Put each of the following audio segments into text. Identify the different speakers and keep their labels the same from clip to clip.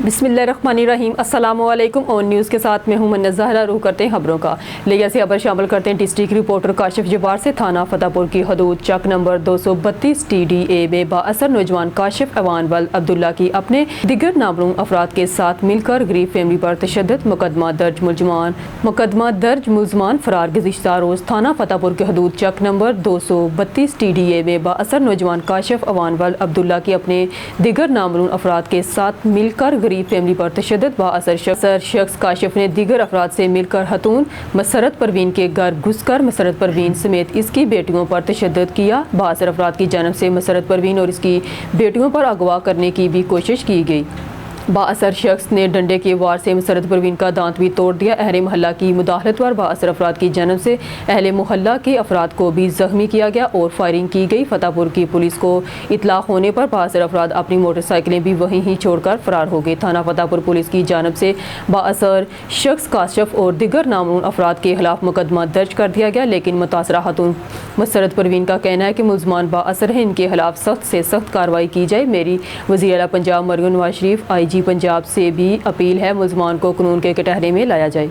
Speaker 1: बिस्मिल्लाहिर्रहमानिर्रहीम। अस्सलाम वालेकुम। ऑन न्यूज़ के साथ मैं हूं मन्नत ज़हरा। रुख करते हैं खबरों का। लिया से खबर शामिल करते हैं डिस्ट्रिक्ट रिपोर्टर काशिफ जब्बार से। थाना फतेहपुर की हदूद चक नंबर 232 TDA में बाअसर नौजवान काशिफ अवान वल अब्दुल्ला की अपने दिगर नामलूम अफराद के साथ मिलकर गरीब फैमिली पर तशद्दुद। मुकदमा दर्ज मुलजमान फरार। गुज़िश्ता रोज़ थाना फतेहपुर की हदूद चक नंबर 232 TDA में बाअसर नौजवान काशिफ अवान वल अब्दुल्ला की अपने दिगर नामलूम अफराद के साथ मिलकर गरीब फैमिली पर तशद्दुद। बाअसर शख्स काशिफ ने दीगर अफराद से मिलकर खतून मसरत परवीन के घर घुसकर मसरत परवीन समेत इसकी बेटियों पर तशद्दुद किया। बाअसर अफराद की जानब से मसरत परवीन और इसकी बेटियों पर अगवा करने की भी कोशिश की गई। बाअसर शख्स ने डंडे के वार से मसरत परवीन का दांत भी तोड़ दिया। अहले मोहल्ला की मुदाखलत पर बाअसर अफराद की जानब से अहले मोहल्ला के अफराद को भी जख्मी किया गया और फायरिंग की गई। फतेहपुर की पुलिस को इत्तला होने पर बाअसर अफराद अपनी मोटरसाइकिलें भी वहीं ही छोड़कर फरार हो गए। थाना फतेहपुर पुलिस की जानब से बाअसर शख्स काशिफ और दिगर नामलूम अफराद के खिलाफ मुकदमा दर्ज कर दिया गया, लेकिन मुतासरा खातून मसरत परवीन का कहना है कि मुलजमान बाअसर हैं, इनके खिलाफ सख्त से सख्त कार्रवाई की जाए। मेरी वज़ीर आला पंजाब मरियम नवाज शरीफ IG पंजाब से भी अपील है मुलजमान को कानून के कटहरे में लाया जाए।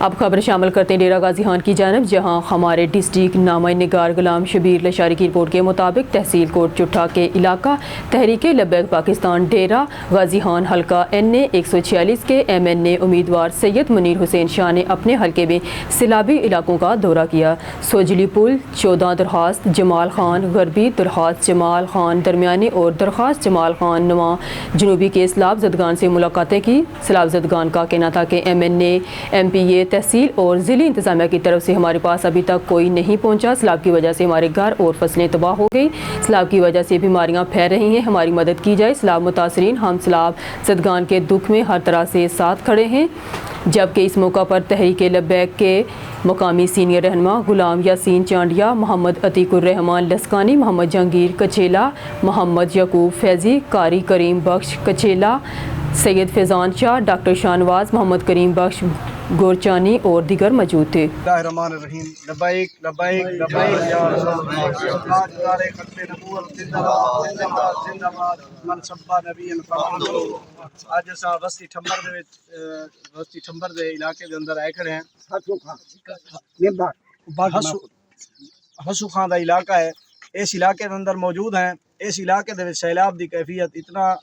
Speaker 1: अब खबर शामिल करते हैं डेरा गाजी खान की जानब, जहां हमारे डिस्ट्रिक्ट नामा निगार गुलाम शबीर लशारी की रिपोर्ट के मुताबिक तहसील कोट चुट्ठा के इलाका तहरीके लब्बैक पाकिस्तान डेरा गाजी खान हल्का NA 146 के MNA उम्मीदवार सैयद मुनीर हुसैन शाह ने अपने हल्के में सैलाबी इलाकों का दौरा किया। सोजली पुल 14 दरखास्त जमाल खान गरबी दरखास्त जमाल खान दरमियानी और दरखास्त जमाल खान नुमा जनूबी के सैलाब ज़दगान से मुलाकातें की। सैलाब ज़दगान का कहना था कि MNA MPA तहसील और ज़िली इंतज़ामिया की तरफ से हमारे पास अभी तक कोई नहीं पहुंचा। सैलाब की वजह से हमारे घर और फसलें तबाह हो गई। सैलाब की वजह से बीमारियां फैल रही हैं, हमारी मदद की जाए। सैलाब मुतासरीन हम सैलाब ज़दगान के दुख में हर तरह से साथ खड़े हैं। जबकि इस मौका पर तहरीके लब्बैक के मुकामी सीनियर रहनुमा गुलाम यासीन चांडिया, मोहम्मद अतीकुर रहमान लस्कानी, मोहम्मद जहांगीर कचेला, मोहम्मद यकूब फैज़ी, कारी करीम बख्श कचेला, सैयद फैज़ान शाह, डॉक्टर शाहनवाज, मोहम्मद करीम बख्श गोरचानी और दीगर मौजूद थे।
Speaker 2: ਅੱਜ ਅਸਾਂ ਵਸਤੀ ਠੰਬਰ ਦੇ ਇਲਾਕੇ ਦੇ ਅੰਦਰ ਆਏ ਖੜੇ ਹਾਂ। ਹਸੂ ਖਾਂ ਦਾ ਇਲਾਕਾ ਹੈ। ਇਸ ਇਲਾਕੇ ਦੇ ਅੰਦਰ ਮੌਜੂਦ ਹੈ। ਇਸ ਇਲਾਕੇ ਦੇ ਵਿੱਚ ਸੈਲਾਬ ਦੀ ਕੈਫੀਅਤ ਇਤਨਾ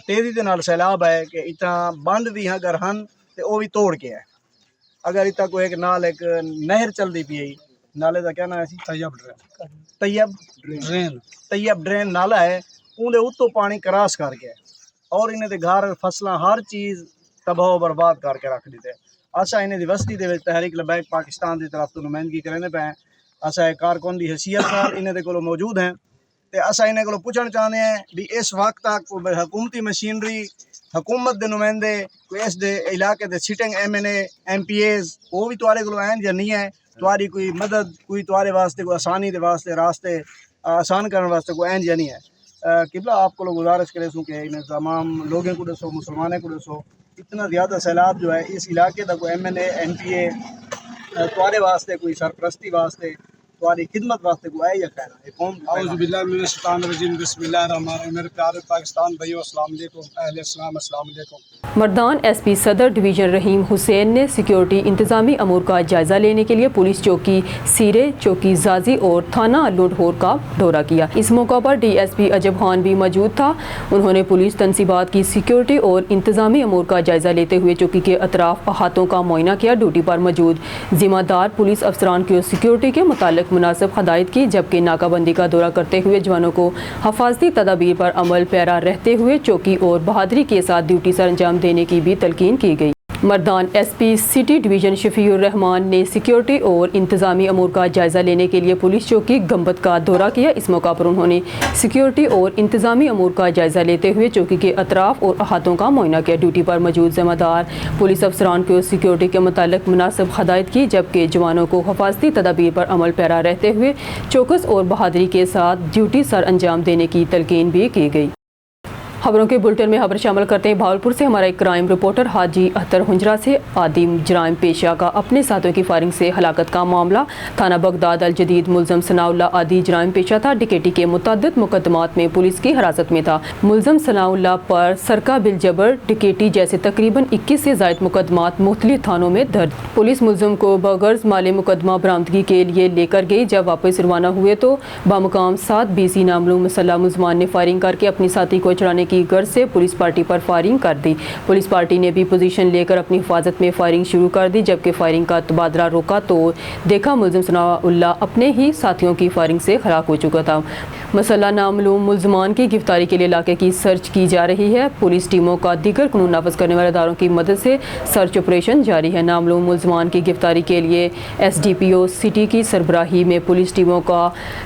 Speaker 2: तेजी के नाल सैलाब है कि इतना बंद भी अगर हन तो वह भी तोड़ के है। अगर इतना कोई एक नाल एक नहर चलती पी है, नाले का क्या नाम है? तैयब ड्रेन नाला है। उन्हें उत्तों पानी क्रॉस करके और इन्हें दे घर फसलां हर चीज़ तबाह बर्बाद करके रख दी। असा इन्हें वस्ती के तहरीक लब्बैक पाकिस्तान की तरफ तो नुमाइंदगी करने पे असा कारकुन की हैसियत नाल इन्हें कोल मौजूद हैं। तो असा इन्हें को पूछना चाहते हैं भी इस वक्त तक हुकूमती मशीनरी हुकूमत के नुमाइंदे कोई इस दे इलाके के सिटिंग MNA MPAs वो भी तुआरे को आए या नहीं है? तुआरी कोई मदद कोई तुआरे वास्ते कोई आसानी के वास्ते रास्ते आसान करने वास्ते कोई आए या नहीं है? किबला आपको गुजारिश करे सूँ कि इन तमाम लोगों को दसो, मुसलमानों को दसो, इतना ज़्यादा सैलाब जो है इस इलाके का कोई MNA MPA तुआरे वास्ते कोई सरपरस्ती वास्ते तुम्हारी खिदमत वास्ते को आए या कहना कौन?
Speaker 3: मेरे प्यारे पाकिस्तान भाइयों अस्सलाम वालेकुम, अहले इस्लाम अस्सलाम वालेकुम।
Speaker 1: मर्दान SP सदर डिवीज़न रहीम हुसैन ने सिक्योरिटी इंतज़ामी अमूर का जायज़ा लेने के लिए पुलिस चौकी सीरे, चौकी जाजी और थाना लुढोर का दौरा किया। इस मौका पर DSP अजब खान भी मौजूद था। उन्होंने पुलिस तनसीबात की सिक्योरिटी और इंतज़ामी अमूर का जायज़ा लेते हुए चौकी के अतराफ अहातों का मुआयना किया। ड्यूटी पर मौजूद ज़िम्मेदार पुलिस अफसरान की सिक्योरिटी के मुतालिक मुनासिब हदायत की, जबकि नाकाबंदी का दौरा करते हुए जवानों को हफाजती तदाबीर पर अमल पैरा रहते हुए चौकी और बहादुरी के साथ ड्यूटी सर अंजाम देने की भी तलकीन की गई। Mardan SP city division Shafiur Rahman ने सिक्योरिटी और इंतज़ामी अमूर का जायज़ा लेने के लिए पुलिस चौकी गंबत का दौरा किया। इस मौका पर उन्होंने सिक्योरिटी और इंतज़ामी अमूर का जायज़ा लेते हुए चौकी के अतराफ और अहातों का मुआयना किया। ड्यूटी पर मौजूद ज़िम्मेदार पुलिस अफसरान को सिक्योरिटी के मुतालिक मुनासिब हदायत की, जबकि जवानों को हफाजती तदाबीर पर अमल पैरा रहते हुए चौकस और बहादुरी के साथ ड्यूटी सर अंजाम देने की तलकीन भी की गई। खबरों के बुलेटिन में खबर शामिल करते हैं भावलपुर से हमारा एक क्राइम रिपोर्टर हाजी अख्तर हुंजरा से। आदिम जराइम पेशा का अपने साथियों की फायरिंग से हलाकत का मामला। थाना बगदाद अल जदीद मुलजम सनाउल्ला आदि जराइम पेशा था। डकैती के मुतअद्दिद मुकदमात में पुलिस की हिरासत में था। मुलजम सनाउल्ला पर सरका बिल जबर डकैती जैसे तकरीबन 21 से ज़ायद मुकदमात मुख्तलिफ थानों में दर्ज। पुलिस मुलजम को बगर्ज माले मुकदमा बरामदगी के लिए लेकर गई। जब वापस रवाना हुए तो बामुकाम 7 BC नामलूम मुसल्लह मुलजमान ने फायरिंग करके अपनी साथी को चढ़ाने की गर्ज से पुलिस पार्टी पर फायरिंग कर दी। पुलिस पार्टी ने भी पोजीशन लेकर अपनी हिफाजत में फायरिंग शुरू कर दी। जबकि फायरिंग का तबादला रोका तो देखा मुलजिम सनाउल्लाह अपने ही साथियों की फायरिंग से हलाक हो चुका था। मुसल्लह नामलूम मुलजमान की गिरफ्तारी के लिए इलाके की सर्च की जा रही है। पुलिस टीमों का दीगर कानून नाफिज करने वाले इदारों की मदद से सर्च ऑपरेशन जारी है। नामलूम मुलजमान की गिरफ्तारी के लिए SDPO सिटी की सरबराही में पुलिस टीमों का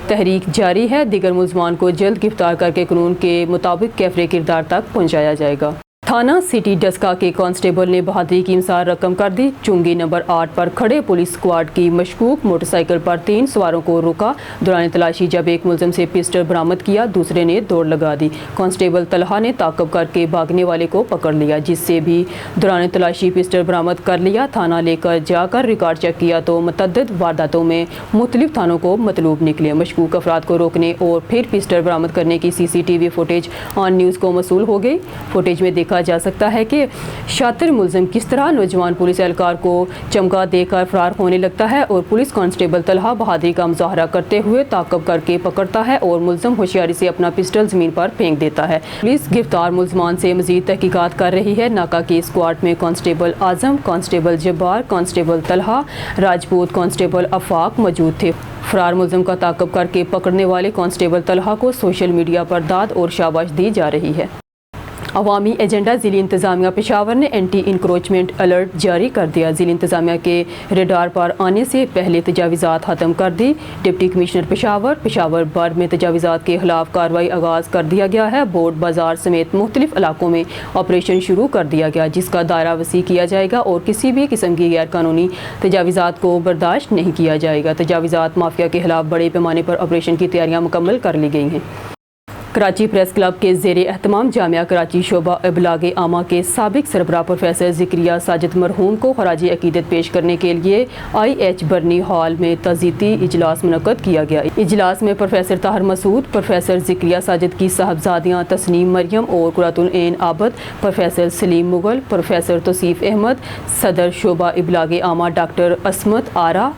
Speaker 1: तहरीक जारी है। दीगर मुलजमान को जल्द गिरफ्तार करके कानून के मुताबिक कैफरे किरदार तक पहुँचाया जाएगा। थाना सिटी डस्का के कांस्टेबल ने बहादुरी की मिसाल रकम कर दी। चुंगी नंबर 8 पर खड़े पुलिस स्क्वाड की मशकूक मोटरसाइकिल पर 3 सवारों को रोका। दौरान तलाशी जब एक मुलजिम से पिस्टल बरामद किया, दूसरे ने दौड़ लगा दी। कांस्टेबल तलहा ने ताक़ब करके भागने वाले को पकड़ लिया, जिससे भी दौरान तलाशी पिस्टल बरामद कर लिया। थाना लेकर जाकर रिकॉर्ड चेक किया तो मुतअद्दिद वारदातों में मुख्तलिफ थानों को मतलूब निकले। मशकूक अफराद को रोकने और फिर पिस्टल बरामद करने की CCTV फुटेज ऑन न्यूज़ को मसूल हो गई। फुटेज में देखा जा सकता है कि शातिर मुलजिम किस तरह नौजवान पुलिस एहलकार को चमका देकर फरार होने लगता है और पुलिस कांस्टेबल तलहा बहादुरी का मुजाहरा करते हुए ताक़ब करके पकड़ता है और मुलजिम होशियारी से अपना पिस्टल ज़मीन पर फेंक देता है। पुलिस गिरफ्तार मुलजमान से मज़ीद तहकीकात कर रही है। नाका के स्क्वाड में constable Azam, constable Jabbar, constable Talha Rajput, constable Afaq मौजूद थे। फरार मुलजिम का ताक़ब करके पकड़ने वाले कांस्टेबल तलहा को सोशल मीडिया पर दाद और शाबाश दी जा रही है। अवामी एजेंडा ज़िली इंतज़ामिया पेशावर ने एंटी इंक्रोचमेंट अलर्ट जारी कर दिया। ज़िली इंतज़ामिया के रेडार पर आने से पहले तजावीज़ात ख़त्म कर दी। डिप्टी कमिश्नर पेशावर बर्ड में तजावीज़ात के खिलाफ कार्रवाई आगाज़ कर दिया गया है। बोर्ड बाज़ार समेत मुख्तलिफ इलाकों में ऑपरेशन शुरू कर दिया गया, जिसका दायरा वसी किया जाएगा और किसी भी किस्म की गैर कानूनी तजावीज़ात को बर्दाश्त नहीं किया जाएगा। तजावीज़ात माफिया के खिलाफ बड़े पैमाने पर ऑपरेशन की तैयारियाँ मुकम्मल कर ली गई हैं। कराची प्रेस क्लब के ज़ेरे एहतमाम जामिया कराची शोबा इबलाग आमा के साबिक सरबराह प्रोफेसर ज़िक्रिया साजिद मरहूम को खराज अकीदत पेश करने के लिए IH बर्नी हॉल में तज़ीती इजलास मुनक़्क़द किया गया। इजलास में प्रोफेसर ताहिर मसूद, प्रोफेसर ज़िक्रिया साजिद की साहबजादियाँ तस्नीम मरियम और कुरातुल ऐन आबद, प्रोफेसर सलीम मुगल, प्रोफेसर तौसीफ़ अहमद, सदर शोबा इबलाग आमा डॉक्टर असमत आरा,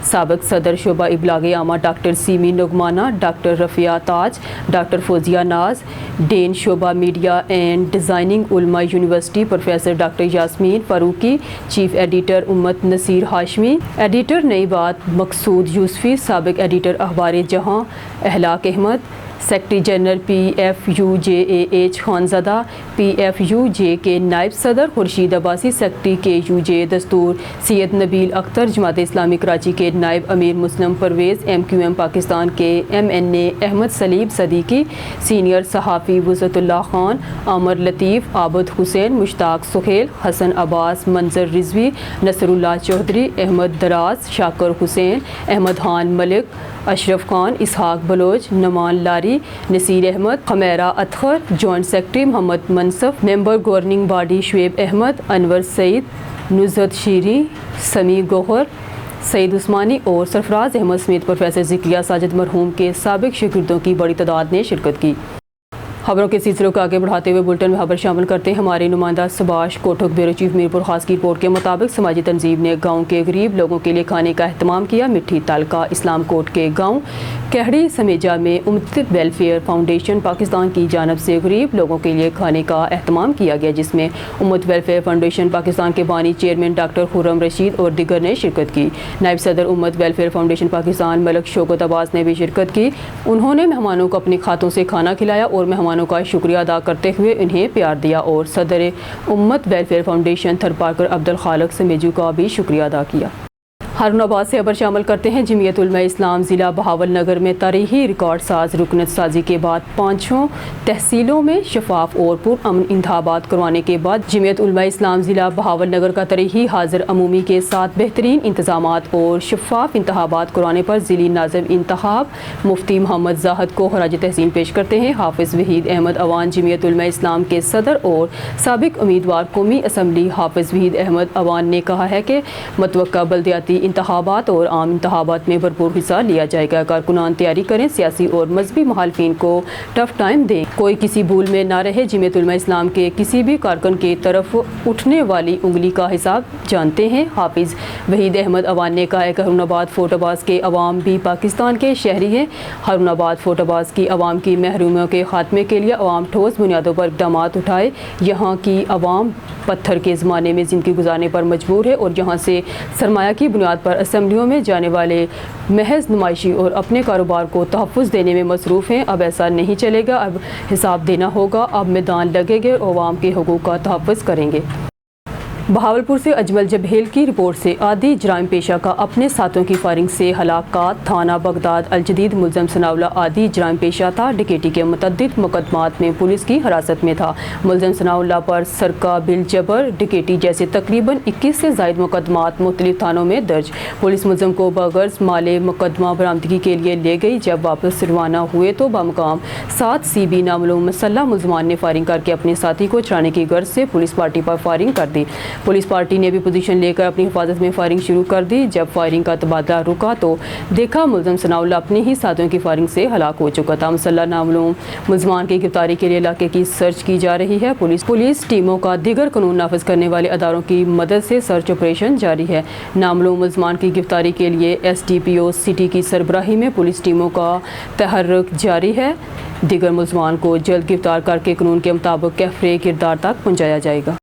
Speaker 1: साबिक सदर शोबा इबलाग आमा डॉक्टर सीमी नुगमाना, doctor Rafia Taj, doctor Fauzia Naz, dean शोबा मीडिया एंड डिज़ाइनिंग उलमा university professor doctor Yasmeen Farooqui, chief editor Ummat Naseer Hashmi, editor नई बात मकसूद यूसुफ़ी, साबिक editor Akhbar Jahan Akhlaq Ahmed, secretary general PFUJ Khanzada, PFUJ के नायब सदर खुर्शीद अब्बासी, सेक्रेटरी KUJ दस्तूर सैयद नबील अख्तर, जमात इस्लामी कराची के नायब अमीर मुस्लिम परवेज़, MQM पाकिस्तान के MNA अहमद सलीब सदीकी, सीनियर सहाफ़ी वज़रतुल्लाह खान, आमर लतीफ़, आबद हुसैन, मुश्ताक सुहेल, हसन अब्बास, मंजर रिजवी, नसरुल्लाह चौधरी, अहमद दराज, शाकर हुसैन, अहमद खान मलिक, अशरफ खान, इसहाक बलोच, नमान लारी, नसीर अहमद, खमेरा अतखर, joint secretary Mohammad Munsif, member governing body Shoaib Ahmed, Anwar Saeed, Nusrat Shiri, Sami Gohar, Saeed उस्मानी और सरफराज अहमद समेत प्रोफेसर ज़िक्रिया साजिद मरहूम के साबिक शागिर्दों की बड़ी तादाद ने शिरकत की। खबरों के सिलसिलों को आगे बढ़ाते हुए बुलेटिन में खबर शामिल करते हैं। हमारे नुमाइंदा सुभाष कोठक ब्यूरो चीफ मीरपुर खास की रिपोर्ट के मुताबिक समाजी तंजीम ने गाँव के गरीब लोगों के लिए खाने का अहतमाम किया। मिट्टी तालका इस्लाम कोट के गाँव कहड़ी समेजा में उम्मत वेलफेयर फाउंडेशन पाकिस्तान की जानब से गरीब लोगों के लिए खाने का अहतमाम किया गया, जिसमें उम्मत वेलफेयर फाउंडेशन पाकिस्तान के बानी चेयरमैन डॉक्टर खुर्रम रशीद और दिगर ने शिरकत की। नायब सदर उम्मत वेलफेयर फाउंडेशन पाकिस्तान मलक शौकत अब्बास ने भी शिरकत की। उन्होंने मेहमानों को अपने खातों से खाना खिलाया और मेहमानों का शुक्रिया अदा करते हुए इन्हें प्यार दिया और सदर उम्मत वेलफेयर फाउंडेशन थरपारकर अब्दुल खालक समेजू का भी शुक्रिया अदा किया। ہارون آباد سے خبر شامل کرتے ہیں۔ جمعیت علماء اسلام ضلع بہاول نگر میں تاریخی ریکارڈ ساز رکنت سازی کے بعد 5 تحصیلوں میں شفاف اور پرامن انتخابات کروانے کے بعد جمعیت علماء اسلام ضلع بہاول نگر کا تاریخی حاضر عمومی کے ساتھ بہترین انتظامات اور شفاف انتخابات کرانے پر ضلعی ناظم انتخاب مفتی محمد زاہد کو خراج تحسین پیش کرتے ہیں۔ حافظ وحید احمد اوان جمعیت علماء اسلام کے صدر اور سابق امیدوار قومی اسمبلی حافظ وحید احمد اوان نے کہا ہے کہ متوقع بلدیاتی انتخابات اور عام انتخابات میں بھرپور حصہ لیا جائے گا۔ کارکنان تیاری کریں، سیاسی اور مذہبی مخالفین کو ٹف ٹائم دیں، کوئی کسی بھول میں نہ رہے۔ جمعیت علماء اسلام کے کسی بھی کارکن کی طرف اٹھنے والی انگلی کا حساب جانتے ہیں۔ حافظ وحید احمد اوان نے کہا ہے کہ ہارون آباد فورٹ آباز کے عوام بھی پاکستان کے شہری ہیں۔ ہارون آباد فورٹ آباز کی عوام کی محرومیوں کے خاتمے کے لیے عوام ٹھوس بنیادوں پر اقدامات اٹھائے۔ یہاں کی عوام پتھر کے زمانے میں زندگی گزارنے پر مجبور ہے اور یہاں سے سرمایہ کی بنیاد پر اسمبلیوں میں جانے والے محض نمائشی اور اپنے کاروبار کو تحفظ دینے میں مصروف ہیں۔ اب ایسا نہیں چلے گا، اب حساب دینا ہوگا، اب میدان لگیں گے اور عوام کے حقوق کا تحفظ کریں گے۔ بہاولپور سے اجمل جبہیل کی رپورٹ سے عادی جرائم پیشہ کا اپنے ساتھیوں کی فائرنگ سے ہلاکت۔ تھانہ بغداد الجدید ملزم ثناءاللہ عادی جرائم پیشہ تھا، ڈکیتی کے متعدد مقدمات میں پولیس کی حراست میں تھا۔ ملزم ثناءاللہ پر سرقہ بالجبر، ڈکیتی جیسے تقریباً 21 سے زائد مقدمات مختلف تھانوں میں درج۔ پولیس ملزم کو بغرض مال مقدمہ برآمدگی کے لیے لے گئی۔ جب واپس روانہ ہوئے تو بمقام 7 CB نامعلوم مسلح ملزمان نے فائرنگ کر کے اپنے ساتھی کو چھڑانے کی غرض سے پولیس پارٹی پر فائرنگ کر دی۔ پولیس پارٹی نے بھی پوزیشن لے کر اپنی حفاظت میں فائرنگ شروع کر دی۔ جب فائرنگ کا تبادلہ رکا تو دیکھا ملزم ثناءاللہ اپنے ہی ساتھیوں کی فائرنگ سے ہلاک ہو چکا تھا۔ مسلح نامعلوم ملزمان کی گرفتاری کے لیے علاقے کی سرچ کی جا رہی ہے۔ پولیس ٹیموں کا دیگر قانون نافذ کرنے والے اداروں کی مدد سے سرچ آپریشن جاری ہے۔ نامعلوم ملزمان کی گرفتاری کے لیے SDPO سٹی کی سربراہی میں پولیس ٹیموں کا تحرک جاری ہے۔ دیگر ملزمان کو جلد گرفتار کر کے قانون کے مطابق کیفرے کردار تک پہنچایا جائے گا۔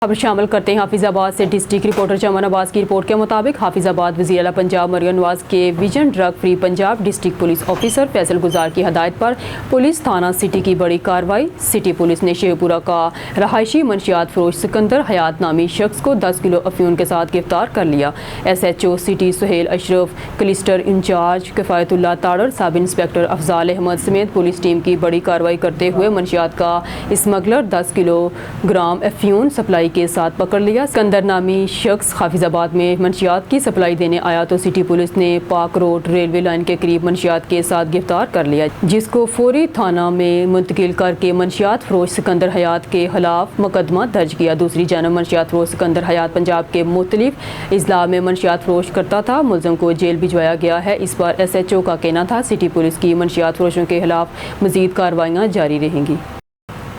Speaker 1: خبر شامل کرتے ہیں حافظ آباد سے۔ ڈسٹرکٹ رپورٹر چمن عباس کی رپورٹ کے مطابق حافظ آباد وزیر اعلیٰ پنجاب مریم نواز کے vision drug free Punjab district police officer Faisal گزار کی ہدایت پر پولیس تھانہ سٹی کی بڑی کارروائی۔ سٹی پولیس نے شیو پورہ کا رہائشی منشیات فروش سکندر حیات نامی شخص کو 10 کلو افیون کے ساتھ گرفتار کر لیا۔ SHO سٹی سہیل اشرف، کلسٹر انچارج کفایت اللہ تاڑر، سب انسپکٹر افضال احمد سمیت پولیس ٹیم کی بڑی کارروائی کرتے ہوئے منشیات کا اسمگلر 10 کلو گرام افیون سپلائی کے ساتھ پکڑ لیا۔ سکندر نامی شخص حافظ آباد میں منشیات کی سپلائی دینے آیا تو سٹی پولیس نے پاک روڈ ریلوے لائن کے قریب منشیات کے ساتھ گرفتار کر لیا، جس کو فوری تھانہ میں منتقل کر کے منشیات فروش سکندر حیات کے خلاف مقدمہ درج کیا۔ دوسری جانب منشیات فروش سکندر حیات پنجاب کے مختلف اضلاع میں منشیات فروش کرتا تھا، ملزم کو جیل بھجوایا گیا ہے۔ اس پر SHO کا کہنا تھا سٹی پولیس کی منشیات فروشوں کے خلاف مزید کارروائیاں جاری رہیں گی۔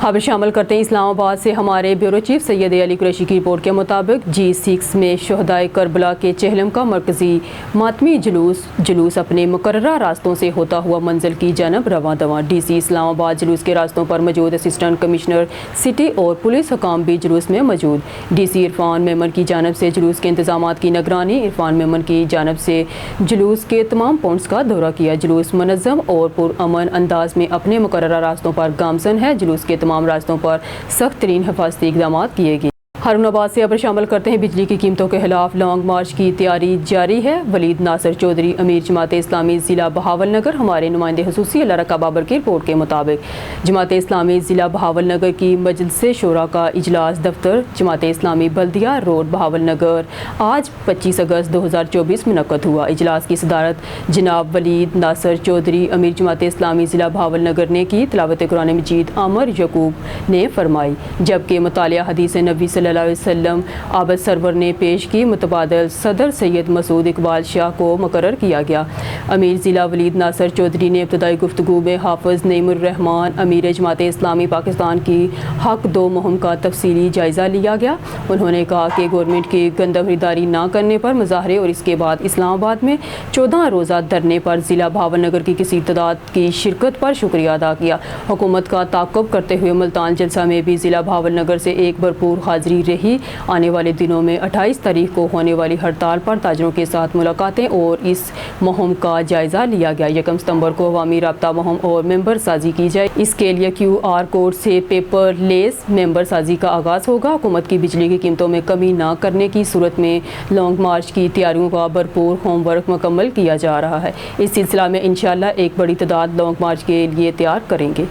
Speaker 1: خبر شامل کرتے ہیں اسلام آباد سے۔ ہمارے بیورو چیف سید علی قریشی کی رپورٹ کے مطابق G6 میں شہدائے کربلا کے چہلم کا مرکزی ماتمی جلوس اپنے مقررہ راستوں سے ہوتا ہوا منزل کی جانب رواں دواں۔ DC اسلام آباد جلوس کے راستوں پر موجود اسسٹنٹ کمشنر سٹی اور پولیس حکام بھی جلوس میں موجود۔ DC عرفان میمن کی جانب سے جلوس کے انتظامات کی نگرانی۔ عرفان میمن کی جانب سے جلوس کے تمام پوائنٹس کا دورہ کیا۔ جلوس منظم اور پرامن انداز میں اپنے مقررہ راستوں پر گامزن ہے۔ جلوس کے تمام راستوں پر سخت ترین حفاظتی اقدامات کیے گئے۔ ہارون آباد سے خبر شامل کرتے ہیں۔ بجلی کی قیمتوں کے خلاف لانگ مارچ کی تیاری جاری ہے۔ ولید ناصر چودھری امیر جماعت اسلامی ضلع بہاول نگر ہمارے نمائندے خصوصی اللہ رکا بابر کی رپورٹ کے مطابق جماعت اسلامی ضلع بہاول نگر کی مجلس شورا کا اجلاس دفتر جماعت اسلامی بلدیہ روڈ بہاول نگر آج 25 اگست 2024 منعقد ہوا۔ اجلاس کی صدارت جناب ولید ناصر چودھری امیر جماعت اسلامی ضلع بہاول نگر نے کی۔ تلاوت قرآن مجید عامر یعقوب نے فرمائی، جبکہ مطالعہ حدیث نبی صلی اللہ علیہ وسلم عابد سرور نے پیش کی۔ متبادل صدر سید مسعود اقبال شاہ کو مقرر کیا گیا۔ امیر ضلع ولید ناصر چودھری نے ابتدائی گفتگو میں حافظ نعیم الرحمان امیر جماعت اسلامی پاکستان کی حق 2 مہم کا تفصیلی جائزہ لیا گیا۔ انہوں نے کہا کہ گورنمنٹ کی گندم خریداری نہ کرنے پر مظاہرے اور اس کے بعد اسلام آباد میں 14 روزہ دھرنے پر ضلع بہاول نگر کی کسی تعداد کی شرکت پر شکریہ ادا کیا۔ حکومت کا تعاقب کرتے ہوئے ملتان جلسہ میں بھی ضلع بہاول نگر سے ایک بھرپور حاضری رہی۔ آنے والے دنوں میں 28 تاریخ کو ہونے والی ہڑتال پر تاجروں کے ساتھ ملاقاتیں اور اس مہم کا جائزہ لیا گیا۔ 1 ستمبر کو عوامی رابطہ مہم اور ممبر سازی کی جائے۔ اس کے لیے QR کوڈ سے پیپر لیس ممبر سازی کا آغاز ہوگا۔ حکومت کی بجلی کی قیمتوں میں کمی نہ کرنے کی صورت میں لانگ مارچ کی تیاریوں کا بھرپور ہوم ورک مکمل کیا جا رہا ہے۔ اس سلسلہ میں انشاءاللہ ایک بڑی تعداد لانگ مارچ کے لیے تیار کریں گے۔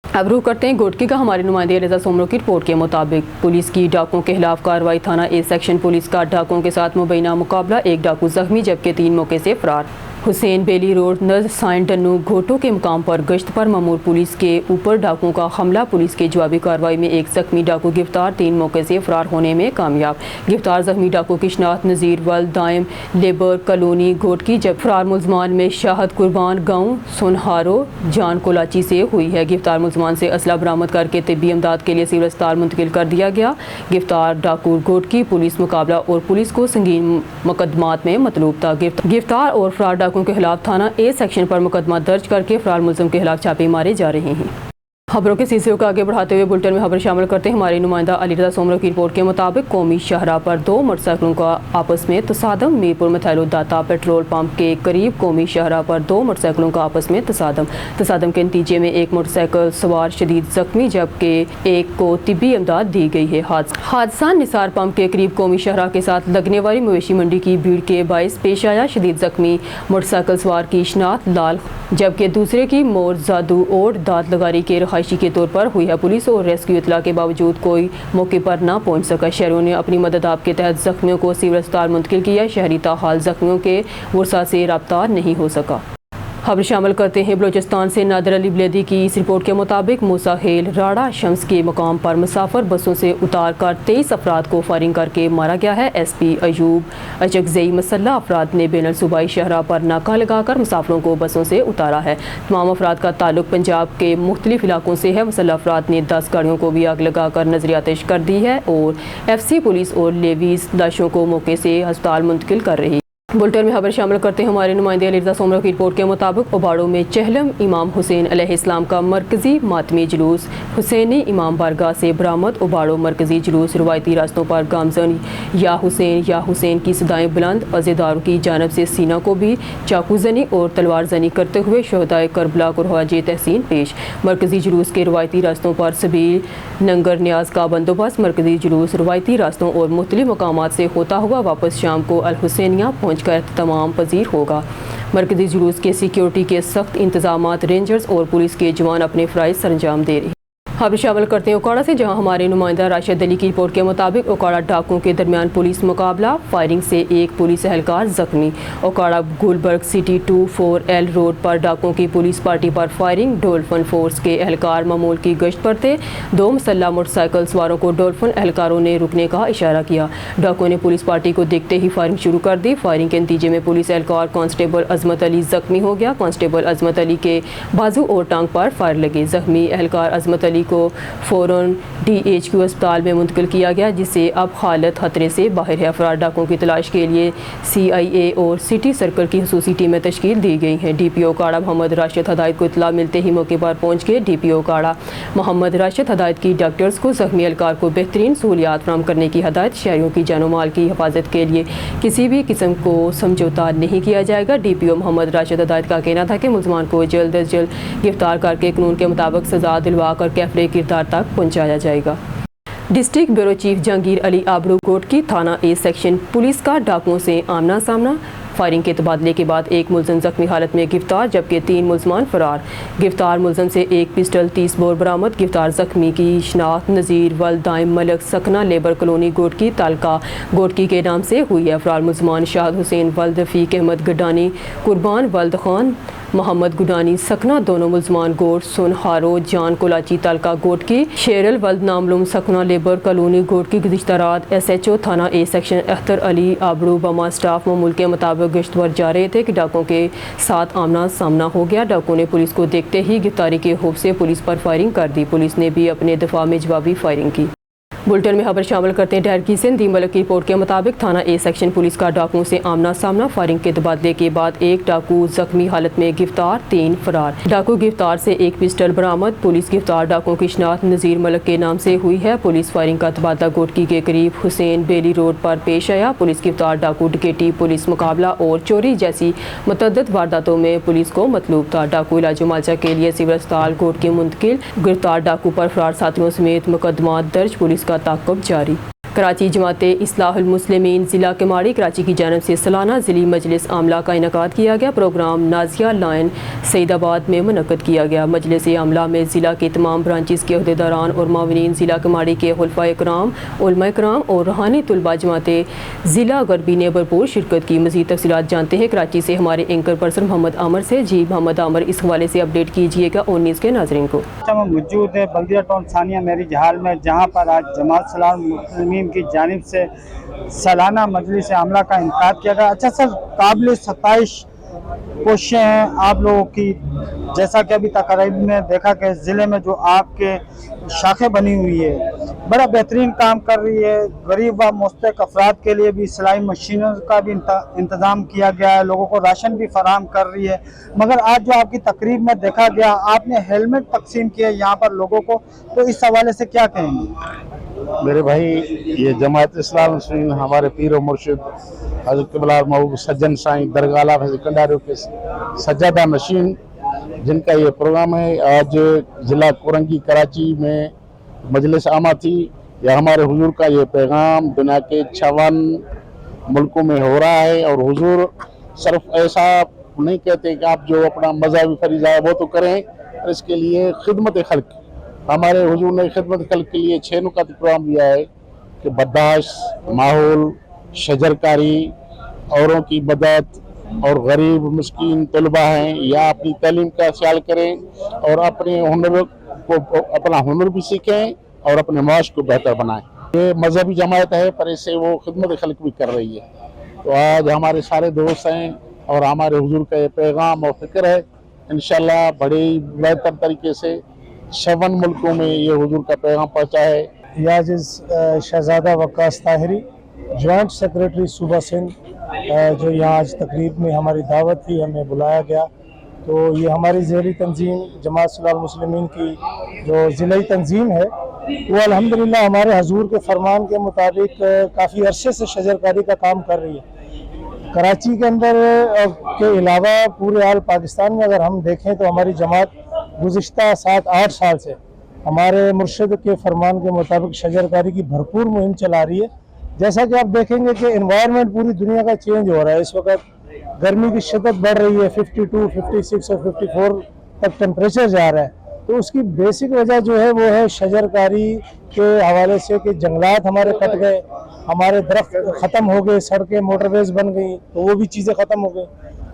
Speaker 1: اب رخ کرتے ہیں گوٹکی کا۔ ہمارے نمائندے رضا سومرو کی رپورٹ کے مطابق پولیس کی ڈاکوؤں کے خلاف کارروائی۔ تھانہ اے سیکشن پولیس کا ڈاکوؤں کے ساتھ مبینہ مقابلہ، ایک ڈاکو زخمی جبکہ 3 موقع سے فرار۔ حسین بیلی روڈ نزد سائن ڈنو گھوٹو کے مقام پر گشت پر مامور پولیس کے اوپر ڈاکوؤں کا حملہ، پولیس کے جوابی کارروائی میں ایک زخمی ڈاکو گرفتار، 3 موقع سے فرار ہونے میں کامیاب۔ گرفتار زخمی ڈاکو کی شناخت نذیر ولد دائم لیبر کالونی گھوٹکی جب فرار ملزمان میں شاہد قربان گاؤں سنہارو جان کولاچی سے ہوئی ہے۔ گرفتار ملزمان سے اسلحہ برآمد کر کے طبی امداد کے لیے سول اسپتال منتقل کر دیا گیا۔ گرفتار ڈاکو گھوٹکی پولیس مقابلہ اور پولیس کو سنگین مقدمات میں مطلوب تھا۔ گرفتار اور فرار ڈاکوؤں کے خلاف تھانہ اے سیکشن پر مقدمہ درج کر کے فرار ملزم کے خلاف چھاپے مارے جا رہے ہیں۔ خبروں کے سلسلے کو آگے بڑھاتے ہوئے بلٹن میں خبر شامل کرتے ہیں ہمارے نمائندہ علی رضا سومرو کی رپورٹ کے مطابق قومی شاہراہ پر 2 موٹر سائیکلوں کا آپس میں تصادم۔ میرپور میتھیلو داتا پیٹرول پمپ کے قریب قومی شاہراہ پر 2 موٹر سائیکلوں کا آپس میں تصادم کے نتیجے میں ایک موٹر سائیکل سوار شدید زخمی جبکہ ایک کو طبی امداد دی گئی ہے۔ حادثہ نثار پمپ کے قریب قومی شاہراہ کے ساتھ لگنے والی مویشی منڈی کی بھیڑ کے باعث پیش آیا۔ شدید زخمی موٹر سائیکل سوار کی شناخت لال جبکہ دوسرے کی مور زادو اور دانت لگاری کے رہائشی کے طور پر ہوئی ہے۔ پولیس اور ریسکیو اطلاع کے باوجود کوئی موقع پر نہ پہنچ سکا۔ شہریوں نے اپنی مدد آپ کے تحت زخمیوں کو سول اسپتال منتقل کیا۔ شہری تاحال زخمیوں کے ورثاء سے رابطہ نہیں ہو سکا۔ خبر شامل کرتے ہیں بلوچستان سے۔ نادر علی بلیدی کی اس رپورٹ کے مطابق موسیٰ خیل راڑہ شمس کے مقام پر مسافر بسوں سے اتار کر 23 افراد کو فائرنگ کر کے مارا گیا ہے۔ ایس پی ایوب اچکزئی مسلح افراد نے بین الصوبائی شاہراہ پر ناکہ لگا کر مسافروں کو بسوں سے اتارا ہے۔ تمام افراد کا تعلق پنجاب کے مختلف علاقوں سے ہے۔ مسلح افراد نے 10 گاڑیوں کو بھی آگ لگا کر نظر آتش کر دی ہے اور ایف سی پولیس اور لیویز لاشوں کو موقع سے ہسپتال منتقل کر رہی ہے۔ بلٹن میں خبر شامل کرتے ہیں ہمارے نمائندے علی رضا سومرو کی رپورٹ کے مطابق اوباڑو میں چہلم امام حسین علیہ السلام کا مرکزی ماتمی جلوس حسینی امام بارگاہ سے برآمد۔ اوباڑو مرکزی جلوس روایتی راستوں پر گامزن یا حسین کی صدائیں بلند، عزیداروں کی جانب سے سینہ کو بھی چاقو زنی اور تلوار زنی کرتے ہوئے شہدائے کربلا کو خراج تحسین پیش۔ مرکزی جلوس کے روایتی راستوں پر سبیل ننگر نیاز کا بندوبست۔ مرکزی جلوس روایتی راستوں اور مختلف مقامات سے ہوتا ہوا واپس شام کو الحسینیہ پہنچ کر اختتام پذیر ہوگا۔ مرکزی جلوس کے سیکیورٹی کے سخت انتظامات رینجرز اور پولیس کے جوان اپنے فرائض سر انجام دے رہے ہیں۔ خبر شامل کرتے ہیں اوکاڑا سے، جہاں ہمارے نمائندہ راشد علی کی رپورٹ کے مطابق اوکاڑا ڈاکوؤں کے درمیان پولیس مقابلہ، فائرنگ سے ایک پولیس اہلکار زخمی۔ Okara Gulberg city 24L road پر ڈاکوؤں کی پولیس پارٹی پر فائرنگ، ڈولفن فورس کے اہلکار معمول کی گشت پر تھے۔ 2 مسلح موٹر سائیکل سواروں کو ڈولفن اہلکاروں نے رکنے کا اشارہ کیا۔ ڈاکوؤں نے پولیس پارٹی کو دیکھتے ہی فائرنگ شروع کر دی۔ فائرنگ کے نتیجے میں پولیس اہلکار کانسٹیبل عظمت علی زخمی ہو گیا۔ کانسٹیبل عظمت علی کے بازو اور ٹانگ پر فائر لگے۔ زخمی اہلکار عظمت علی کو فوراً DHQ اسپتال میں منتقل کیا گیا، جس سے اب حالت خطرے سے باہر ہے۔ فرار ڈاکوؤں کی تلاش کے لیے CIA اور سٹی سرکل کی خصوصی ٹیمیں تشکیل دی گئی ہیں۔ DPO اوکاڑا محمد راشد ہدایت کو اطلاع ملتے ہی موقع پر پہنچ گئے۔ DPO اوکاڑا محمد راشد ہدایت کی ڈاکٹرز کو زخمی اہلکار کو بہترین سہولیات فراہم کرنے کی ہدایت۔ شہریوں کی جان و مال کی حفاظت کے لیے کسی بھی قسم کو سمجھوتا نہیں کیا جائے گا۔ DPO محمد راشد ہدایت کا کہنا تھا کہ ملزمان کو جلد از جلد گرفتار کر کے قانون کے مطابق سزا دلوا کر کیفر کردار تک پہنچایا جائے گا۔ ڈسٹرکٹ بیورو چیف جہانگیر علی آبڑو گھوٹکی تھانہ اے سیکشن پولیس کا ڈاکوؤں سے آمنا سامنا، فائرنگ کے تبادلے کے بعد ایک ملزم زخمی حالت میں گرفتار جبکہ 3 ملزمان فرار۔ گرفتار ملزم سے ایک پسٹل 30 بور برآمد۔ گرفتار زخمی کی شناخت نذیر ولد دائم ملک سکنہ لیبر کالونی گھوٹکی تعلقہ گھوٹکی کے نام سے ہوئی ہے۔ فرار ملزمان شاہد حسین ولد رفیق احمد گڈانی، قربان ولد خان محمد گڈانی سکنہ، دونوں ملزمان گوٹ سنہارو جان کولاچی تعلقہ گھوٹکی، شیرل ولد ناملوم سکنہ لیبر کالونی گھوٹکی۔ گزشتہ رات SHO تھانہ اے سیکشن اختر علی آبڑو بما اسٹاف معمول کے مطابق گشت پر جا رہے تھے کہ ڈاکوؤں کے ساتھ آمنا سامنا ہو گیا۔ ڈاکوؤں نے پولیس کو دیکھتے ہی گرفتاری کے خوف سے پولیس پر فائرنگ کر دی۔ پولیس نے بھی اپنے دفاع میں جوابی فائرنگ کی۔ بلٹن میں خبر شامل کرتے ہیں ڈہر کی سے۔ دی ملک کی رپورٹ کے مطابق تھانہ اے سیکشن پولیس کا ڈاکوؤں سے آمنا سامنا، فائرنگ کے تبادلے کے بعد ایک ڈاکو زخمی حالت میں گرفتار، 3 فرار۔ ڈاکو گرفتار سے ایک پسٹل برآمد۔ پولیس گرفتار ڈاکوؤں کی شناخت نذیر ملک کے نام سے ہوئی ہے۔ پولیس فائرنگ کا تبادلہ گھوٹکی کے قریب حسین بیلی روڈ پر پیش آیا۔ پولیس گرفتار ڈاکو ڈکیٹی، پولیس مقابلہ اور چوری جیسی متعدد وارداتوں میں پولیس کو مطلوب تھا۔ ڈاکو علاج و معالجہ کے لیے سول اسپتال گھوٹکی منتقل۔ گرفتار ڈاکو پر فرار ساتھیوں سمیت مقدمات درج، پولیس کا تعاقب جاری۔ کراچی جماعت اصلاح المسلمین ضلع کماڑی کراچی کی جانب سے سالانہ ضلعی مجلس عاملہ کا انعقاد کیا گیا۔ پروگرام نازیہ لائن سعید آباد میں منعقد کیا گیا۔ مجلس عاملہ میں ضلع کے تمام برانچز کے عہدیداران اور معاونین، ضلع کماڑی کے خلفائے کرام، علماء کرام اور روحانی طلباء جماعت ضلع غربی نے بھرپور شرکت کی۔ مزید تفصیلات جانتے ہیں کراچی سے ہمارے اینکر پرسن محمد عامر سے۔ جی محمد عامر، اس حوالے سے اپڈیٹ کیجیے گا اور نیوز کے ناظرین کو۔
Speaker 4: موجود ہے بلدیہ ٹاؤن ثانیہ میری جہال میں، جہاں پر آج جماعت اصلاح المسلمین کی جانب سے سالانہ مجلس عاملہ کا انعقاد کیا گیا۔ اچھا سر، قابل ستائش کوششیں ہیں آپ لوگوں کی، جیسا کہ ابھی تقریب میں دیکھا کہ ضلع میں جو آپ کے شاخیں بنی ہوئی ہے بڑا بہترین کام کر رہی ہے۔ غریب و مستحق افراد کے لیے بھی سلائی مشینوں کا بھی انتظام کیا گیا ہے، لوگوں کو راشن بھی فراہم کر رہی ہے۔ مگر آج جو آپ کی تقریب میں دیکھا گیا، آپ نے ہیلمٹ تقسیم کیے یہاں پر لوگوں کو، تو اس حوالے سے کیا کہیں گے؟
Speaker 5: میرے بھائی، یہ جماعت اصلاح المسلمین ہمارے پیر و مرشد حضرت قبلہ محبوب سجن سائیں درگاہ حضرت کنڈاریوں کے سجادہ نشین جن کا یہ پروگرام ہے، آج ضلع کورنگی کراچی میں مجلس عامہ تھی۔ یہ ہمارے حضور کا یہ پیغام دنیا کے 56 ملکوں میں ہو رہا ہے، اور حضور صرف ایسا نہیں کہتے کہ آپ جو اپنا مذہبی فریضہ ہے وہ تو کریں، اور اس کے لیے خدمت خلق، ہمارے حضور نے خدمت خلق کے لیے 6 نکاتی پروگرام دیا ہے کہ برداشت، ماحول، شجرکاری، اوروں کی مدد، اور غریب مسکین طلباء ہیں یا اپنی تعلیم کا خیال کریں اور اپنے ہنر کو اپنا ہنر بھی سیکھیں اور اپنے معاش کو بہتر بنائیں۔ یہ مذہبی جماعت ہے پر اس سے وہ خدمت خلق بھی کر رہی ہے۔ تو آج ہمارے سارے دوست ہیں اور ہمارے حضور کا یہ پیغام اور فکر ہے، انشاءاللہ بڑے بہتر طریقے سے 56 ملکوں میں یہ حضور کا پیغام پہنچا ہے۔
Speaker 4: یاجز شہزادہ وقاص طاہری، جوائنٹ سیکریٹری صوبہ سندھ، جو یہاں آج تقریب میں ہماری دعوت تھی، ہمیں بلایا گیا۔ تو یہ ہماری ذیلی تنظیم جماعت اصلاح المسلمین کی جو ضلعی تنظیم ہے، وہ الحمدللہ ہمارے حضور کے فرمان کے مطابق کافی عرصے سے شجرکاری کا کام کر رہی ہے۔ کراچی کے اندر کے علاوہ پورے آل پاکستان میں اگر ہم دیکھیں تو ہماری جماعت گزشتہ 7-8 سال سے ہمارے مرشد کے فرمان کے مطابق شجرکاری کی بھرپور مہم چلا رہی ہے۔ جیسا کہ آپ دیکھیں گے کہ انوائرمنٹ پوری دنیا کا چینج ہو رہا ہے، اس وقت گرمی کی شدت بڑھ رہی ہے، 52، 56 اور 54 تک ٹیمپریچر جا رہا ہے۔ تو اس کی بیسک وجہ جو ہے وہ ہے شجرکاری کے حوالے سے کہ جنگلات ہمارے کٹ گئے، ہمارے درخت ختم ہو گئے، سڑکیں موٹر ویز بن گئی تو وہ بھی چیزیں ختم ہو گئی۔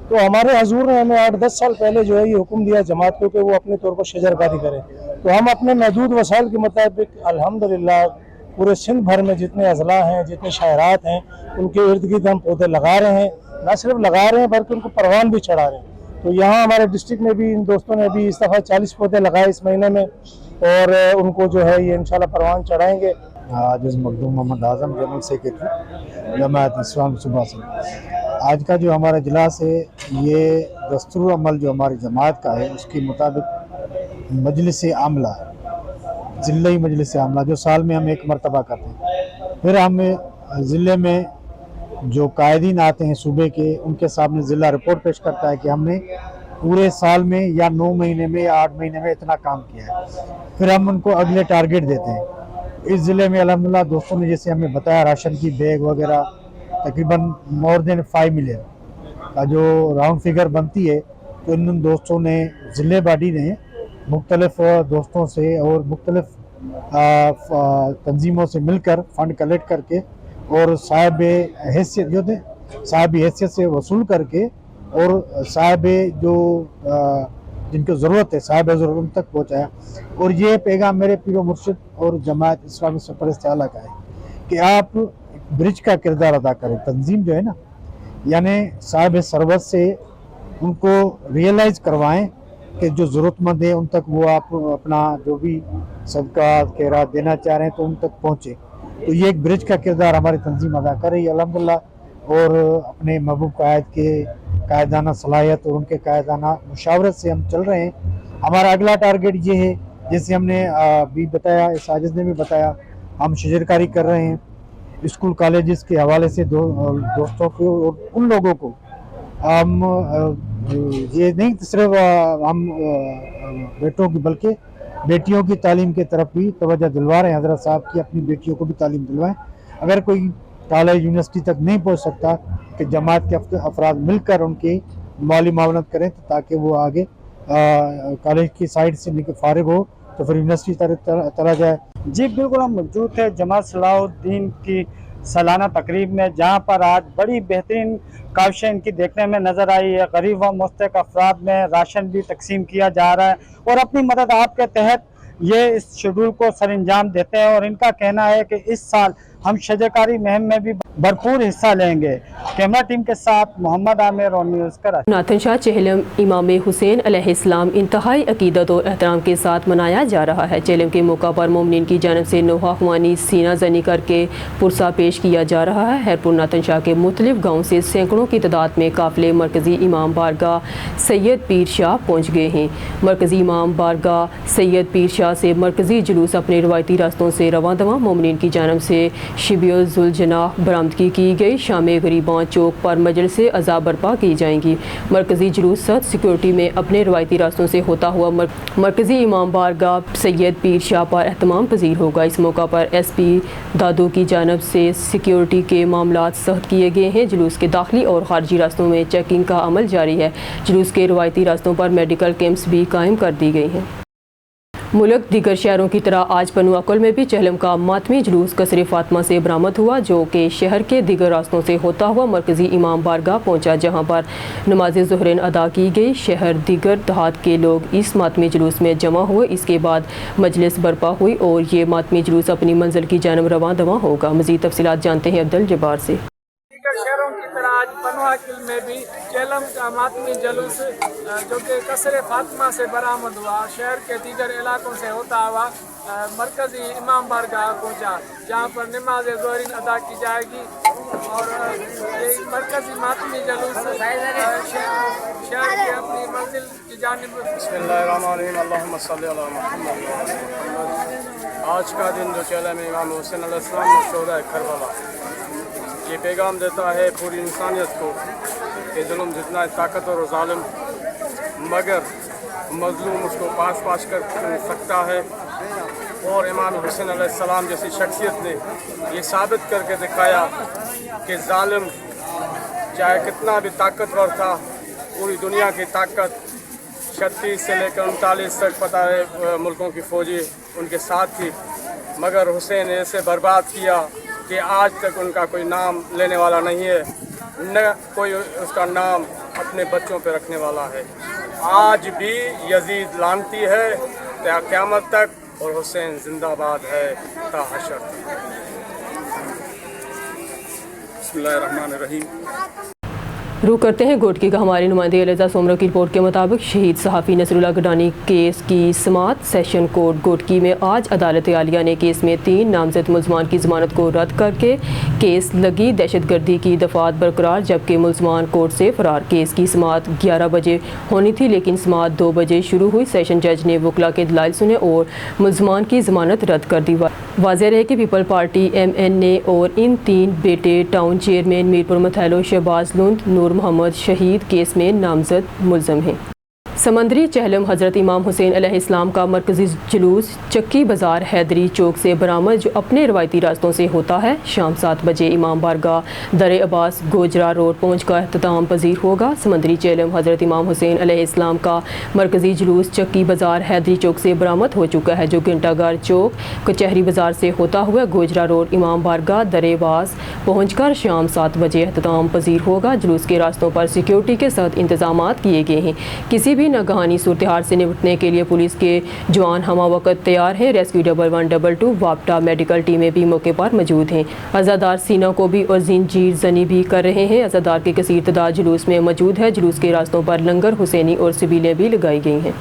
Speaker 4: تو ہمارے حضور نے ہمیں 8-10 سال پہلے جو ہے یہ حکم دیا جماعت کو کہ وہ اپنے طور پر شجرکاری کریں۔ تو ہم اپنے محدود وسائل کے مطابق الحمدللہ پورے سندھ بھر میں جتنے اضلاع ہیں، جتنے شہرات ہیں، ان کے ارد گرد ہم پودے لگا رہے ہیں۔ نہ صرف لگا رہے ہیں بلکہ ان کو پروان بھی چڑھا رہے ہیں۔ تو یہاں ہمارے ڈسٹرکٹ میں بھی ان دوستوں نے بھی اس دفعہ 40 پودے لگائے اس مہینے میں، اور ان کو جو ہے یہ انشاءاللہ پروان چڑھائیں گے۔
Speaker 6: عاجز مخدوم محمد اعظم، جنرل سیکریٹری جماعت اسلام صوبہ سے۔ آج کا جو ہمارا اجلاس ہے، یہ دستور عمل جو ہماری جماعت کا ہے اس کے مطابق مجلس عاملہ، ضلعی مجلس عاملہ، جو سال میں ہم ایک مرتبہ کرتے ہیں۔ پھر ہم ضلع میں جو قائدین آتے ہیں صوبے کے، ان کے سامنے ضلع رپورٹ پیش کرتا ہے کہ ہم نے پورے سال میں یا 9 مہینے میں یا 8 مہینے میں اتنا کام کیا ہے۔ پھر ہم ان کو اگلے ٹارگٹ دیتے ہیں۔ اس ضلع میں الحمدللہ دوستوں نے جیسے ہمیں بتایا، راشن کی بیگ وغیرہ تقریباً مور دین 5 ملین کا جو راؤنڈ فگر بنتی ہے، تو ان دوستوں نے ضلع باڈی نے مختلف دوستوں سے اور مختلف تنظیموں سے مل کر فنڈ کلیکٹ کر کے اور صاحب حیثیت جو تھے، صاحب حیثیت سے وصول کر کے، اور صاحب جو جن کو ضرورت ہے صاحب ضرورت ان تک پہنچایا۔ اور یہ پیغام میرے پیر و مرشد اور جماعت اسلامی سرپرست اعلیٰ کا ہے کہ آپ برج کا کردار ادا کریں۔ تنظیم جو ہے نا، یعنی صاحب ثروت سے ان کو ریئلائز کروائیں کہ جو ضرورت مند ہے ان تک وہ آپ اپنا جو بھی صدقہ خیرات دینا چاہ رہے ہیں تو ان تک پہنچے۔ تو یہ ایک برج کا کردار ہماری تنظیم ادا کر رہی ہے الحمدللہ، اور اپنے محبوب قائد کے قائدانہ صلاحیت اور ان کے قائدانہ مشاورت سے ہم چل رہے ہیں۔ ہمارا اگلا ٹارگٹ یہ ہے، جیسے ہم نے بھی بتایا، ساجد نے بھی بتایا، ہم شجرکاری کر رہے ہیں اسکول کالجز کے حوالے سے دوستوں کو اور ان لوگوں کو ہم یہ نہیں صرف ہم بیٹوں کی بلکہ بیٹیوں کی تعلیم کی طرف بھی توجہ دلوا رہے ہیں۔ حضرت صاحب کی اپنی بیٹیوں کو بھی تعلیم دلوائیں۔ अगर कोई कॉलेज यूनिवर्सिटी तक नहीं पहुंच सकता कि जमात के अफराद मिलकर उनकी माली मावनत करें ताकि वो आगे कॉलेज की साइड से फारिग हो तो फिर यूनिवर्सिटी चला जाए। जी बिल्कुल, हम मौजूद थे जमात सलाहुद्दीन की सालाना तकरीब में, जहाँ पर आज बड़ी बेहतरीन काविशें इनकी देखने में नज़र आई है। गरीब व मुस्तहक़ अफराद में राशन भी तकसीम किया जा रहा है और अपनी मदद आपके तहत ये इस शेड्यूल को सर अंजाम देते हैं और इनका कहना है कि इस साल हम शजरकारी मुहिम में भी भरपूर हिस्सा लेंगे। कैमरा टीम के साथ मोहम्मद आमिर और न्यूज़ कराची।
Speaker 1: नाथन शाह चेहलम इमाम हुसैन अलैहिस्सलाम इंतहाई अकीदत और एहतराम के साथ मनाया जा रहा है। चेहलम के मौका पर मोमिनीन की जानब से नोहा खुआनी सीना जनी करके पुरसा पेश किया जा रहा है। हैरपुर नाथन शाह के मुख्तलिफ गाँव से सैकड़ों की तादाद में काफिले मरकजी इमाम बारगाह सैयद पीर शाह पहुँच गए हैं। मरकजी इमाम बारगाह सैयद पीर शाह से मरकजी जुलूस अपने रवायती रास्तों से रवां दवां मोमिनीन की जानब से शिबियुल जनाह बरामदगी की गई। शाम गरीबां चौक पर मजलिस अज़ा बर्पा की जाएंगी। मरकजी जुलूस सख्त सिक्योरिटी में अपने रवायती रास्तों से होता हुआ मरकजी इमाम बारगाह सैयद पीर शाह पर एहतमाम पजीर होगा। इस मौका पर SP दादो की जानब से सिक्योरिटी के मामलात सख्त किए गए हैं। जुलूस के दाखिली और खारजी रास्तों में चेकिंग का अमल जारी है। जुलूस के रवायती रास्तों पर मेडिकल कैंप्स भी कायम कर दी गई हैं। मुल्क दीगर शहरों की तरह आज पनुआकुल में भी चेहलम का मातमी जुलूस कसरे फातिमा से बरामद हुआ, जो कि शहर के दीगर रास्तों से होता हुआ मरकजी इमाम बारगाह पहुंचा, जहां पर नमाज ज़ुहरैन अदा की गई। शहर दीगर देहात के लोग इस मातमी जुलूस में जमा हुए। इसके बाद मजलिस बर्पा हुई और ये मातमी जुलूस अपनी मंजिल की जानब रवां दवां होगा। मज़ीद तफसीलात जानते हैं अब्दुल जब्बार से।
Speaker 7: शहरों की तरह आज पनुआकुल में भी चेहलम का मातमी जुलूस जो कि कसरे फातिमा से बरामद हुआ, शहर के दीगर इलाकों से होता हुआ मरकजी इमाम बारगाह पहुँचा, जहाँ पर नमाज ज़ुहरैन अदा की जाएगी। और ये मरकजी मातमी जुलूस शहर के अपनी मंजिल की जानिब।
Speaker 3: बिस्मिल्लाहिर्रहमानिर्रहीम, सल्ली अला मुहम्मद। आज का दिन जो चेहलम इमाम हुसैन अलैहिस्सलाम शोहदा करबला ये पैगाम देता है पूरी इंसानियत को कि जुल्म जितना ताकतवर और ज़ालिम, मगर मज़लूम उसको पास पास कर सकता है। और इमाम हुसैन अलैहिस्सलाम जैसी शख्सियत ने ये साबित करके दिखाया कि ज़ालिम चाहे कितना भी ताकतवर था, पूरी दुनिया की ताकत 36 से लेकर 39 तक पता है मुल्कों की फ़ौजी उनके साथ थी, मगर हुसैन ने ऐसे बर्बाद किया कि आज तक उनका कोई नाम लेने वाला नहीं है, न कोई उसका नाम अपने बच्चों पे रखने वाला है। आज भी यजीद लानती है ता क़यामत तक, और हुसैन जिंदाबाद है ता हशर। बिस्मिल्लाहिर्रहमानिर्रहीम।
Speaker 1: रुख करते हैं गोटकी का हमारी नुमाइंदे एलिजा सोमरा की रिपोर्ट के मुताबिक शहीद सहाफ़ी नसरुल्लाह गडानी केस की समाअत सेशन कोर्ट गोटकी में आज अदालत आलिया ने केस में 3 नामजद मुलजमान की ज़मानत को रद्द करके केस लगी दहशतगर्दी की दफात बरकरार, जबकि मुलजमान कोर्ट से फरार। केस की समाअत 11 बजे होनी थी, लेकिन समाअत 2 बजे शुरू हुई। सेशन जज ने वकला के दलाइल सुने और मुलजमान की ज़मानत रद्द कर दी। वाज़ेह रहे कि पीपल पार्टी MNA और इन 3 बेटे टाउन चेयरमैन मीरपुर मथैलो शहबाज लुंद नूर मोहम्मद शहीद केस में नामजद मुलजम हैं। समंदरी चेहलम हज़रत इमाम हुसैन अलैहिस्सलाम का मरकज़ी जुलूस चक्की बाज़ार हैदरी चौक से बरामद, जो अपने रवायती रास्तों से होता है। शाम 7 बजे इमाम बारगाह दर अब्बास गोजरा रोड पहुंचकर अख्ताम पजीर होगा। समंदरी चेहलम हज़रत इमाम हुसैन अलैहिस्सलाम का मरकज़ी जुलूस चक्की बाज़ार हैदरी चौक से बरामद हो चुका है, जो घंटाघर चौक कचहरी बाज़ार से होता हुआ गोजरा रोड इमाम बारगाह दर अब्बास पहुँचकर शाम 7 बजे अख्ताम पजीर होगा। जुलूस के रास्तों पर सिक्योरिटी के साथ इंतजाम किए गए हैं। किसी भी नागहानी सूरत हाल से निपटने के लिए पुलिस के जवान हमा वक्त तैयार हैं। रेस्क्यू 1122 वापटा मेडिकल टीमें भी मौके पर मौजूद हैं। अज़ादार सीना को भी और जंजीर जनी भी कर रहे हैं। अज़ादार की कसीर तादाद जुलूस में मौजूद है। जुलूस के रास्तों पर लंगर हुसैनी और सिबिलें भी लगाई गई हैं।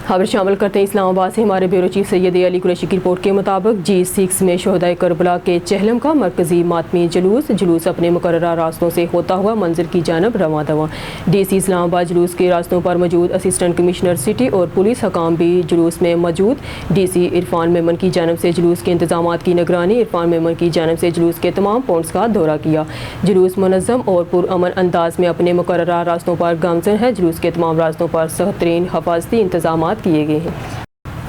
Speaker 1: खबर शामिल करते हैं इस्लामाबाद से हमारे ब्यूरो चीफ सैयद अली कुरैशी की रिपोर्ट के मुताबिक G6 में शोहदाए करबला के चेहलम का मरकजी मातमी जुलूस अपने मुकर्ररा रास्तों से होता हुआ मंजिल की जानब रवां दवां। DC इस्लामाबाद जुलूस के रास्तों पर मौजूद असिस्टेंट कमिश्नर सिटी और पुलिस हकाम भी जुलूस में मौजूद। DC इरफान मेमन की जानब से जुलूस के इंतजाम की निगरानी। इरफान मेमन की जानब से जुलूस के तमाम पॉइंट्स का दौरा किया। जुलूस मुनज़्ज़म और पुरअमन अंदाज में अपने मुकर्ररा रास्तों पर गामज़न है। जुलूस के तमाम रास्तों पर सख्त तरीन हिफाजती इंतजाम किए गए हैं।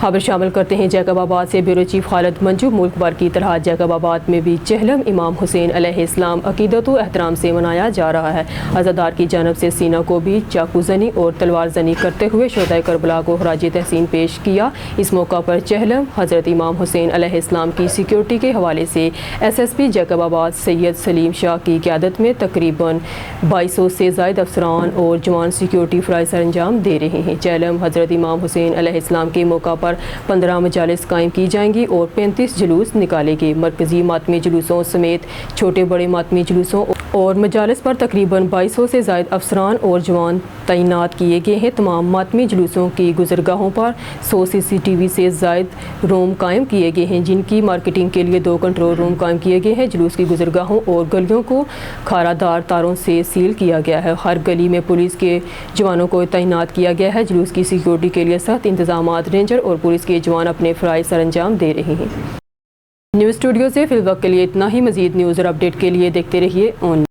Speaker 1: खबर शामिल करते हैं जैकब आबाद से। Bureau chief Khalid Manju. मुल्क भर की तरह जैकब आबाद में भी चहलम इमाम हुसैन अलैहिस्सलाम अकीदत व एहतराम से मनाया जा रहा है। अज़ादार की जानब से सीना को भी चाकू जनी और तलवार जनी करते हुए शोहदाए करबला को खराज तहसीन पेश किया। इस मौका पर चहलम हज़रत इमाम हुसैन अलैहिस्सलाम की सिक्योरिटी के हवाले से SSP जैकब आबाद सैयद सलीम शाह की क़यादत में तकरीबन 2200 से ज़ायद अफसरान और जवान सिक्योरिटी फ़राइज़ सर अंजाम दे रहे हैं। चहलम हज़रत इमाम हुसैन अलैहिस्सलाम के मौका पर 15 मजालिस कायम की जाएंगी और 35 जुलूस निकाले गए। मरकज़ी मातमी जुलूसों समेत छोटे बड़े मातमी जुलूसों और मजालिस पर तकरीबन 2200 से ज़ायद अफसरान और जवान तैनात किए गए हैं। तमाम मातमी जुलूसों की गुज़रगाहों पर 100 CCTV से ज़ायद रूम कायम किए गए हैं, जिनकी मार्केटिंग के लिए 2 कंट्रोल रूम कायम किए गए हैं। जुलूस की गुज़रगाहों और गलियों को खारादार तारों से सील किया गया है। हर गली में पुलिस के जवानों को तैनात किया गया है। जुलूस की सिक्योरिटी के लिए सख्त इंतजामात रेंजर और पुलिस के जवान अपने फ़राइज़ सर अंजाम दे रहे हैं। न्यूज़ स्टूडियो से फिल वक्त के लिए इतना ही। मज़ीद न्यूज़ और अपडेट के लिए देखते रहिए ऑन।